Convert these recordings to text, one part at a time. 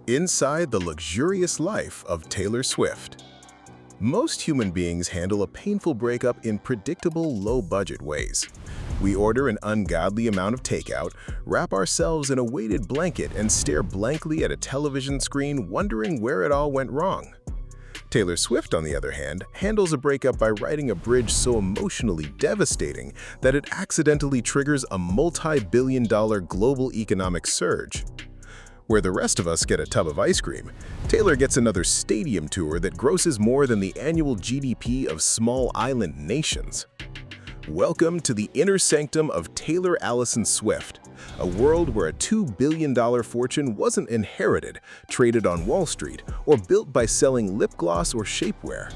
Inside the luxurious life of Taylor Swift. Most human beings handle a painful breakup in predictable, low-budget ways. We order an ungodly amount of takeout, wrap ourselves in a weighted blanket, and stare blankly at a television screen wondering where it all went wrong. Taylor Swift, on the other hand, handles a breakup by writing a bridge so emotionally devastating that it accidentally triggers a multi-billion-dollar global economic surge. Where the rest of us get a tub of ice cream, Taylor gets another stadium tour that grosses more than the annual GDP of small island nations. Welcome to the inner sanctum of Taylor Allison Swift, a world where a $2 billion fortune wasn't inherited, traded on Wall Street, or built by selling lip gloss or shapewear.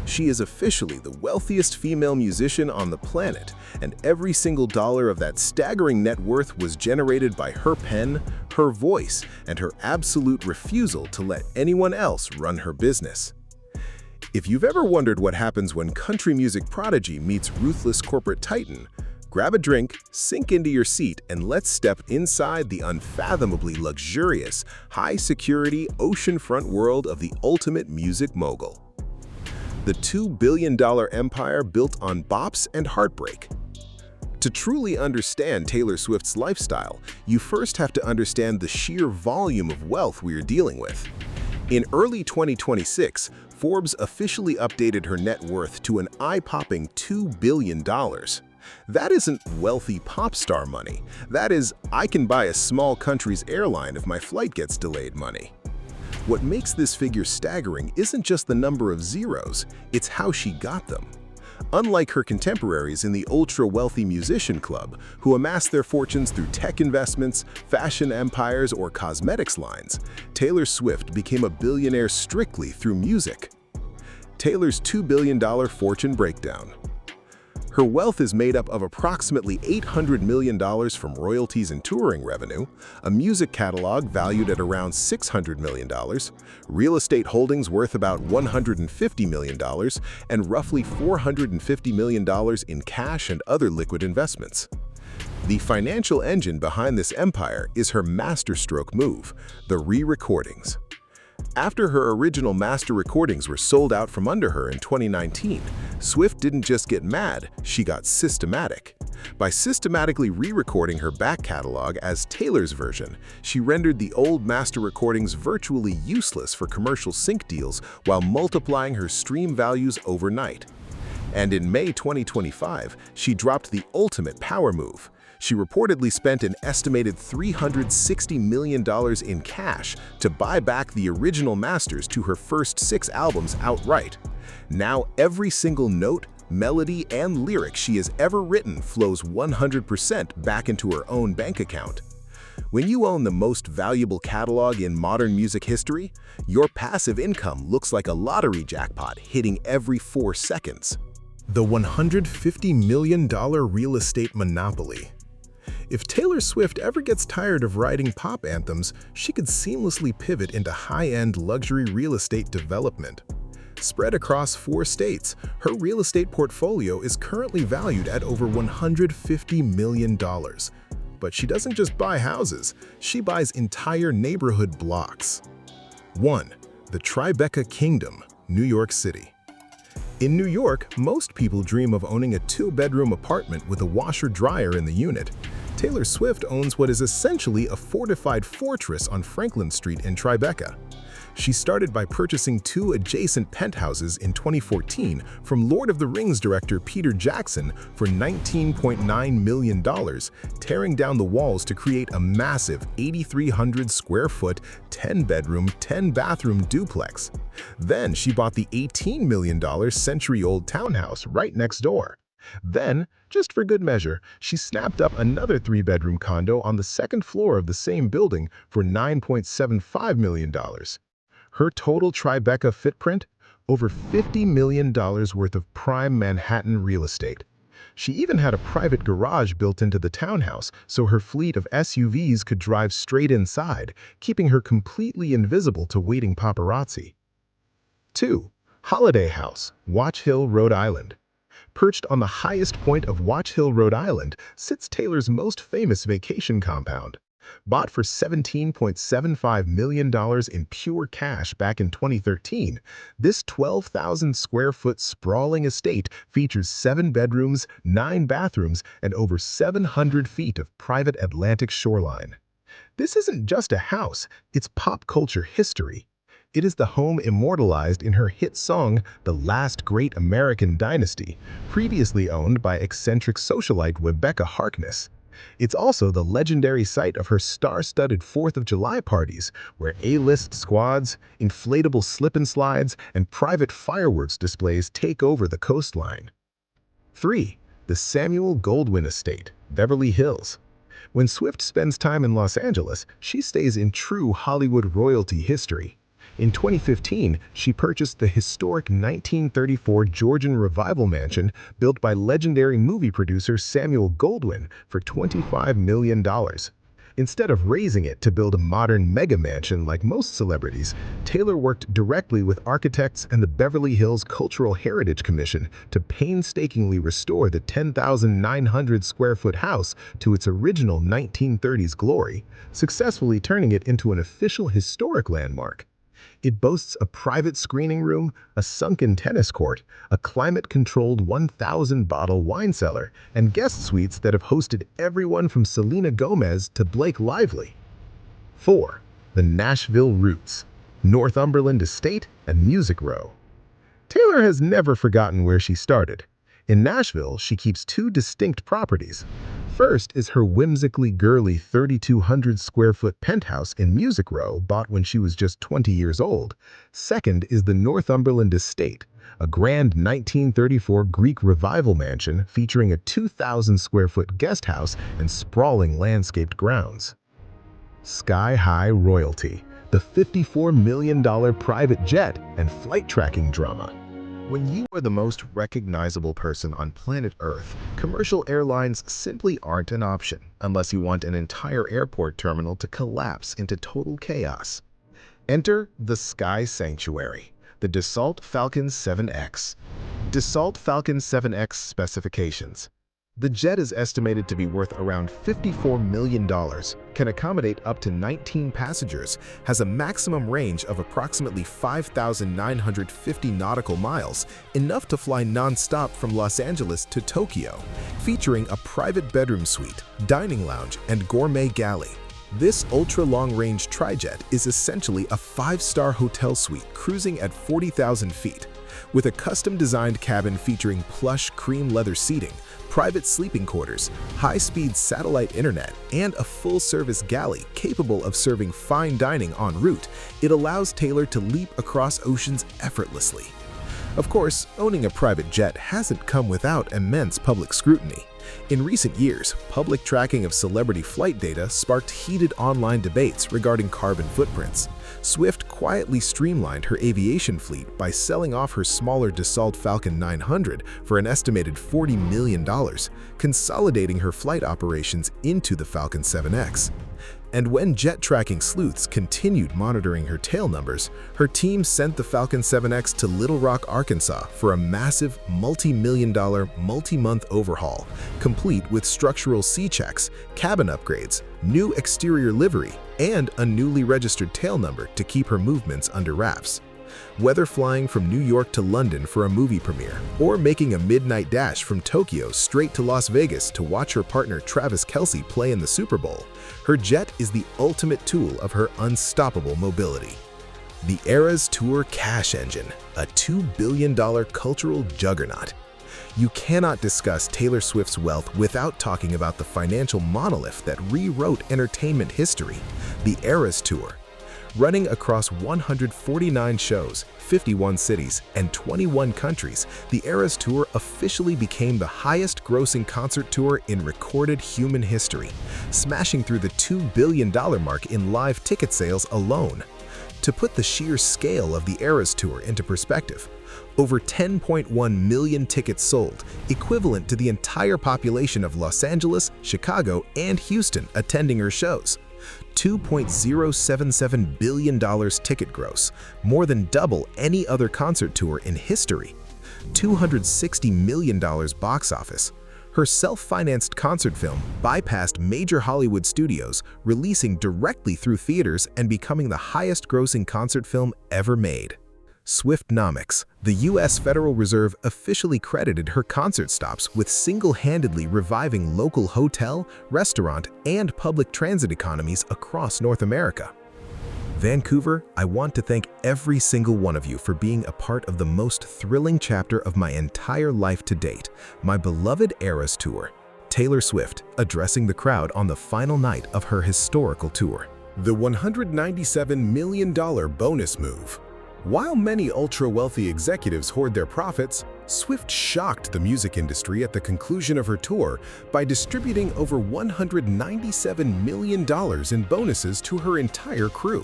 She is officially the wealthiest female musician on the planet, and every single dollar of that staggering net worth was generated by her pen, her voice, and her absolute refusal to let anyone else run her business. If you've ever wondered what happens when country music prodigy meets ruthless corporate titan, grab a drink, sink into your seat, and let's step inside the unfathomably luxurious, high-security, oceanfront world of the ultimate music mogul. The $2 billion empire built on bops and heartbreak. To truly understand Taylor Swift's lifestyle, you first have to understand the sheer volume of wealth we are dealing with. In early 2026, Forbes officially updated her net worth to an eye-popping $2 billion. That isn't wealthy pop star money. That is, I can buy a small country's airline if my flight gets delayed money. What makes this figure staggering isn't just the number of zeros, it's how she got them. Unlike her contemporaries in the ultra-wealthy musician club, who amassed their fortunes through tech investments, fashion empires, or cosmetics lines, Taylor Swift became a billionaire strictly through music. Taylor's $2 billion fortune breakdown. Her wealth is made up of approximately $800 million from royalties and touring revenue, a music catalog valued at around $600 million, real estate holdings worth about $150 million, and roughly $450 million in cash and other liquid investments. The financial engine behind this empire is her masterstroke move, the re-recordings. After her original master recordings were sold out from under her in 2019, Swift didn't just get mad, she got systematic. By systematically re-recording her back catalog as Taylor's version, she rendered the old master recordings virtually useless for commercial sync deals while multiplying her stream values overnight. And in May 2025, she dropped the ultimate power move. She reportedly spent an estimated $360 million in cash to buy back the original masters to her first 6 albums outright. Now every single note, melody, and lyric she has ever written flows 100% back into her own bank account. When you own the most valuable catalog in modern music history, your passive income looks like a lottery jackpot hitting every 4 seconds. The $150 million real estate monopoly. If Taylor Swift ever gets tired of writing pop anthems, she could seamlessly pivot into high-end luxury real estate development. Spread across 4 states, her real estate portfolio is currently valued at over $150 million. But she doesn't just buy houses, she buys entire neighborhood blocks. 1. The Tribeca Kingdom, New York City. In New York, most people dream of owning a 2-bedroom apartment with a washer-dryer in the unit. Taylor Swift owns what is essentially a fortified fortress on Franklin Street in Tribeca. She started by purchasing 2 adjacent penthouses in 2014 from Lord of the Rings director Peter Jackson for $19.9 million, tearing down the walls to create a massive 8,300 square foot, 10-bedroom, 10-bathroom duplex. Then she bought the $18 million century-old townhouse right next door. Then, just for good measure, she snapped up another 3-bedroom condo on the 2nd floor of the same building for $9.75 million. Her total Tribeca footprint? Over $50 million worth of prime Manhattan real estate. She even had a private garage built into the townhouse so her fleet of SUVs could drive straight inside, keeping her completely invisible to waiting paparazzi. 2. Holiday House, Watch Hill, Rhode Island. Perched on the highest point of Watch Hill, Rhode Island, sits Taylor's most famous vacation compound. Bought for $17.75 million in pure cash back in 2013, this 12,000 square foot sprawling estate features 7 bedrooms, 9 bathrooms, and over 700 feet of private Atlantic shoreline. This isn't just a house, it's pop culture history. It is the home immortalized in her hit song, The Last Great American Dynasty, previously owned by eccentric socialite Rebecca Harkness. It's also the legendary site of her star-studded 4th of July parties, where A-list squads, inflatable slip-and-slides, and private fireworks displays take over the coastline. 3. The Samuel Goldwyn Estate, Beverly Hills. When Swift spends time in Los Angeles, she stays in true Hollywood royalty history. In 2015, she purchased the historic 1934 Georgian Revival Mansion built by legendary movie producer Samuel Goldwyn for $25 million. Instead of raising it to build a modern mega mansion like most celebrities, Taylor worked directly with architects and the Beverly Hills Cultural Heritage Commission to painstakingly restore the 10,900 square foot house to its original 1930s glory, successfully turning it into an official historic landmark. It boasts a private screening room, a sunken tennis court, a climate-controlled 1,000-bottle wine cellar, and guest suites that have hosted everyone from Selena Gomez to Blake Lively. 4. The Nashville Roots, Northumberland Estate and Music Row. Taylor has never forgotten where she started. In Nashville, she keeps 2 distinct properties. First is her whimsically girly 3,200 square foot penthouse in Music Row, bought when she was just 20 years old. Second is the Northumberland Estate, a grand 1934 Greek Revival mansion featuring a 2,000 square foot guest house and sprawling landscaped grounds. Sky-high royalty, the $54 million private jet and flight tracking drama. When you are the most recognizable person on planet Earth, commercial airlines simply aren't an option unless you want an entire airport terminal to collapse into total chaos. Enter the Sky Sanctuary, the Dassault Falcon 7X. Dassault Falcon 7X specifications. The jet is estimated to be worth around $54 million, can accommodate up to 19 passengers, has a maximum range of approximately 5,950 nautical miles, enough to fly non-stop from Los Angeles to Tokyo, featuring a private bedroom suite, dining lounge, and gourmet galley. This ultra-long-range trijet is essentially a 5-star hotel suite cruising at 40,000 feet, with a custom-designed cabin featuring plush cream leather seating, private sleeping quarters, high-speed satellite internet, and a full-service galley capable of serving fine dining en route. It allows Taylor to leap across oceans effortlessly. Of course, owning a private jet hasn't come without immense public scrutiny. In recent years, public tracking of celebrity flight data sparked heated online debates regarding carbon footprints. Swift quietly streamlined her aviation fleet by selling off her smaller Dassault Falcon 900 for an estimated $40 million, consolidating her flight operations into the Falcon 7X. And when jet tracking sleuths continued monitoring her tail numbers, her team sent the Falcon 7X to Little Rock, Arkansas for a massive multi-million-dollar, multi-month overhaul, complete with structural C-checks, cabin upgrades, new exterior livery, and a newly registered tail number to keep her movements under wraps. Whether flying from New York to London for a movie premiere, or making a midnight dash from Tokyo straight to Las Vegas to watch her partner Travis Kelce play in the Super Bowl, her jet is the ultimate tool of her unstoppable mobility. The Eras Tour Cash Engine, a $2 billion cultural juggernaut. You cannot discuss Taylor Swift's wealth without talking about the financial monolith that rewrote entertainment history, the Eras Tour. Running across 149 shows, 51 cities, and 21 countries, the Eras Tour officially became the highest-grossing concert tour in recorded human history, smashing through the $2 billion mark in live ticket sales alone. To put the sheer scale of the Eras Tour into perspective, over 10.1 million tickets sold, equivalent to the entire population of Los Angeles, Chicago, and Houston attending her shows. $2.077 billion ticket gross, more than double any other concert tour in history. $260 million box office. Her self-financed concert film bypassed major Hollywood studios, releasing directly through theaters and becoming the highest-grossing concert film ever made. Swiftnomics, the U.S. Federal Reserve officially credited her concert stops with single-handedly reviving local hotel, restaurant, and public transit economies across North America. Vancouver, I want to thank every single one of you for being a part of the most thrilling chapter of my entire life to date, my beloved Eras Tour. Taylor Swift addressing the crowd on the final night of her historical tour. The $197 million bonus move. While many ultra-wealthy executives hoard their profits, Swift shocked the music industry at the conclusion of her tour by distributing over $197 million in bonuses to her entire crew.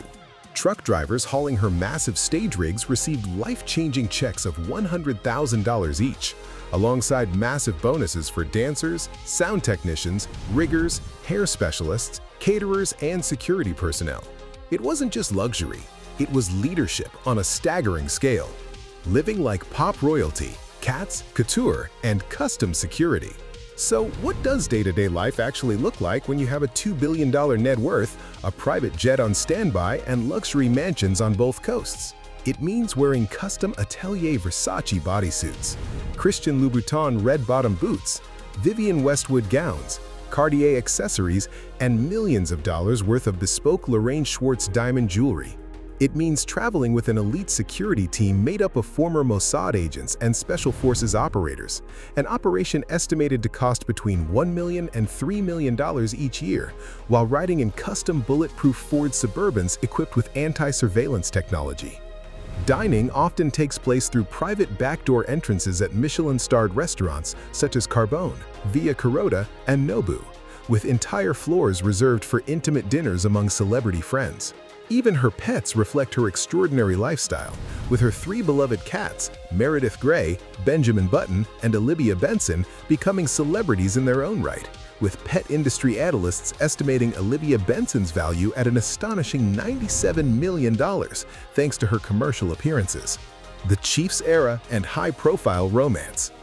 Truck drivers hauling her massive stage rigs received life-changing checks of $100,000 each, alongside massive bonuses for dancers, sound technicians, riggers, hair specialists, caterers, and security personnel. It wasn't just luxury. It was leadership on a staggering scale, living like pop royalty, cats, couture, and custom security. So what does day-to-day life actually look like when you have a $2 billion net worth, a private jet on standby, and luxury mansions on both coasts? It means wearing custom Atelier Versace bodysuits, Christian Louboutin red-bottom boots, Vivienne Westwood gowns, Cartier accessories, and millions of dollars worth of bespoke Lorraine Schwartz diamond jewelry. It means traveling with an elite security team made up of former Mossad agents and Special Forces operators, an operation estimated to cost between $1 million and $3 million each year, while riding in custom bulletproof Ford Suburbans equipped with anti-surveillance technology. Dining often takes place through private backdoor entrances at Michelin-starred restaurants such as Carbone, Via Carota, and Nobu, with entire floors reserved for intimate dinners among celebrity friends. Even her pets reflect her extraordinary lifestyle, with her three beloved cats, Meredith Grey, Benjamin Button, and Olivia Benson, becoming celebrities in their own right, with pet industry analysts estimating Olivia Benson's value at an astonishing $97 million, thanks to her commercial appearances. The Chiefs era and high-profile romance.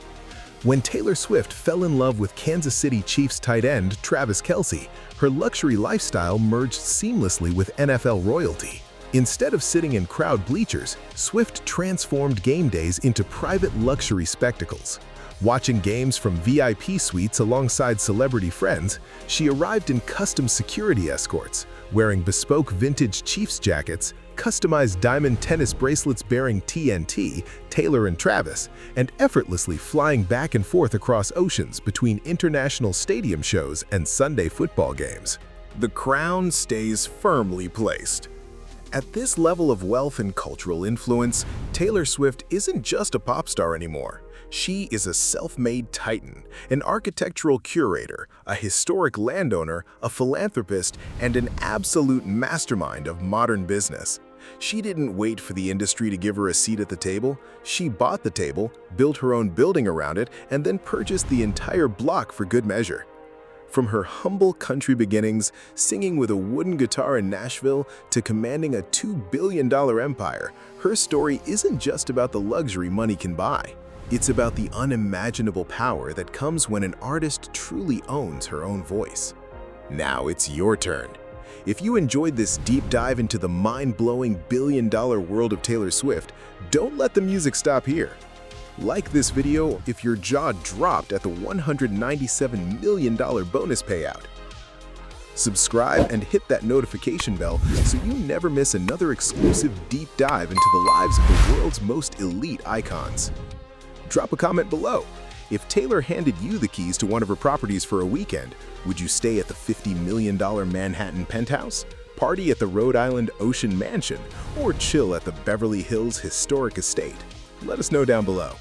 When Taylor Swift fell in love with Kansas City Chiefs tight end Travis Kelce, her luxury lifestyle merged seamlessly with NFL royalty. Instead of sitting in crowd bleachers, Swift transformed game days into private luxury spectacles. Watching games from VIP suites alongside celebrity friends, she arrived in custom security escorts, wearing bespoke vintage Chiefs jackets, customized diamond tennis bracelets bearing TNT, Taylor and Travis, and effortlessly flying back and forth across oceans between international stadium shows and Sunday football games. The crown stays firmly placed. At this level of wealth and cultural influence, Taylor Swift isn't just a pop star anymore. She is a self-made titan, an architectural curator, a historic landowner, a philanthropist, and an absolute mastermind of modern business. She didn't wait for the industry to give her a seat at the table. She bought the table, built her own building around it, and then purchased the entire block for good measure. From her humble country beginnings, singing with a wooden guitar in Nashville, to commanding a $2 billion empire, her story isn't just about the luxury money can buy. It's about the unimaginable power that comes when an artist truly owns her own voice. Now it's your turn. If you enjoyed this deep dive into the mind-blowing billion-dollar world of Taylor Swift, don't let the music stop here. Like this video if your jaw dropped at the $197 million bonus payout. Subscribe and hit that notification bell so you never miss another exclusive deep dive into the lives of the world's most elite icons. Drop a comment below. If Taylor handed you the keys to one of her properties for a weekend, would you stay at the $50 million Manhattan penthouse, party at the Rhode Island Ocean Mansion, or chill at the Beverly Hills Historic Estate? Let us know down below.